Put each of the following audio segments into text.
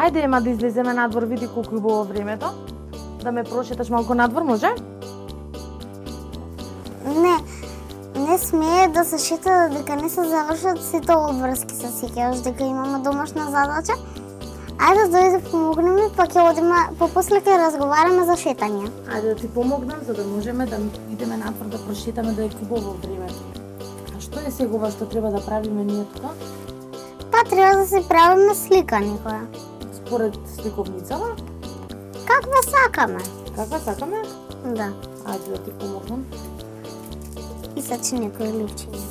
Ајде, ема да излеземе надвор, види колку убаво времето. Да ме прошеташ малку надвор, може? Не смее да се шета дека не се завршат сите одврски, се сеќаваш дека имаме домашна задача. Ајде да дојде помогнеме, па ќе одиме, попосле ќе разговараме за шетање. Ајде да ти помогнам за да можеме да идеме надвор да прошетаме, да е убаво времето. А што е сегова што треба да правиме ние тука? Па треба да се правиме слика некоја. Според сликовницава? Каква сакаме? Каква сакаме? Да. Ајде да ти помогнам. И сачи некој личиње.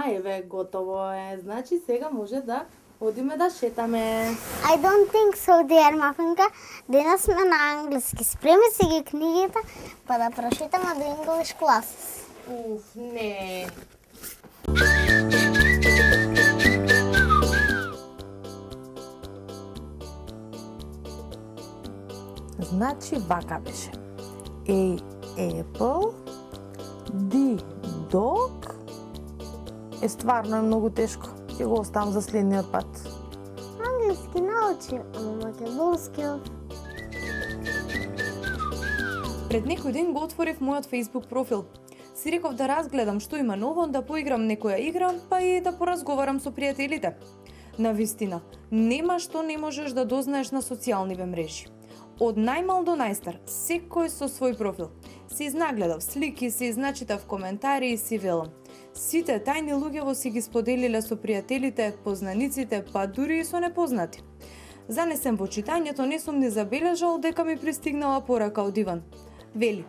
Еве, готово е. Значи сега може да одиме да шетаме. I don't think so, dear мафинка. Денес сме на англиски. Спреми си ги книгите, па да прошетаме до English classes. Уф, не. Значи вака беше. A apple, D dog. Стварно е многу тешко. Ќе го оставам за следниот пат. Англиски научи, ама македонски. Пред некој ден го отворив мојот Facebook профил. Си реков да разгледам што има ново, да поиграм некоја игра, па и да поразговарам со пријателите. Навистина, нема што не можеш да дознаеш на социјалниве мрежи. Од најмал до најстар, секој со свој профил. Си изнагледав слики, си изначитав коментари и си велам. Сите тајни луѓево си ги споделиле со пријателите, познаниците, па дури и со непознати. Занесен во читањето не сум ни забележал дека ми пристигнала порака од Иван. Вели,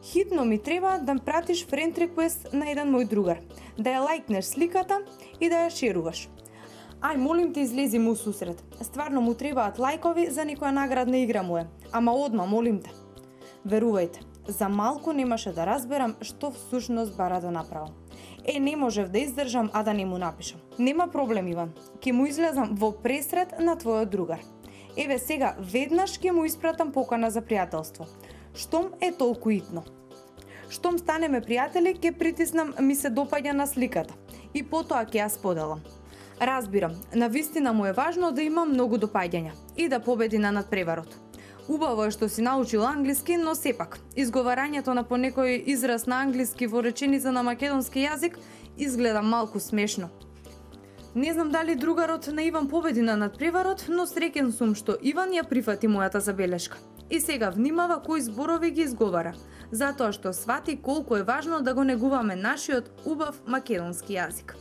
хитно ми треба да пратиш friend request на еден мој другар, да ја лајкнеш сликата и да ја шеруваш. Ај, молим те, излези му сусрет. Стварно му требаат лајкови за некоја наградна игра моја, ама одма, молим те. Верувајте, за малку немаше да разберам што всушност бара да направам. Не можев да издржам, а да не му напишам. Нема проблем, Иван. Ќе му излезам во пресред на твојот другар. Еве сега, веднаш ќе му испратам покана за пријателство. Штом е толку итно. Штом станеме пријатели, ќе притиснам ми се допаѓа на сликата. И потоа ќе ја споделам. Разбирам, навистина му е важно да има многу допаѓања и да победи на надпреварот. Убаво е што си научил англиски, но сепак, изговарањето на понекој израз на англиски во реченица на македонски јазик изгледа малку смешно. Не знам дали другарот на Иван победи на надпреварот, но среќен сум што Иван ја прифати мојата забелешка. И сега внимава кои зборови ги изговара, затоа што свати колку е важно да го негуваме нашиот убав македонски јазик.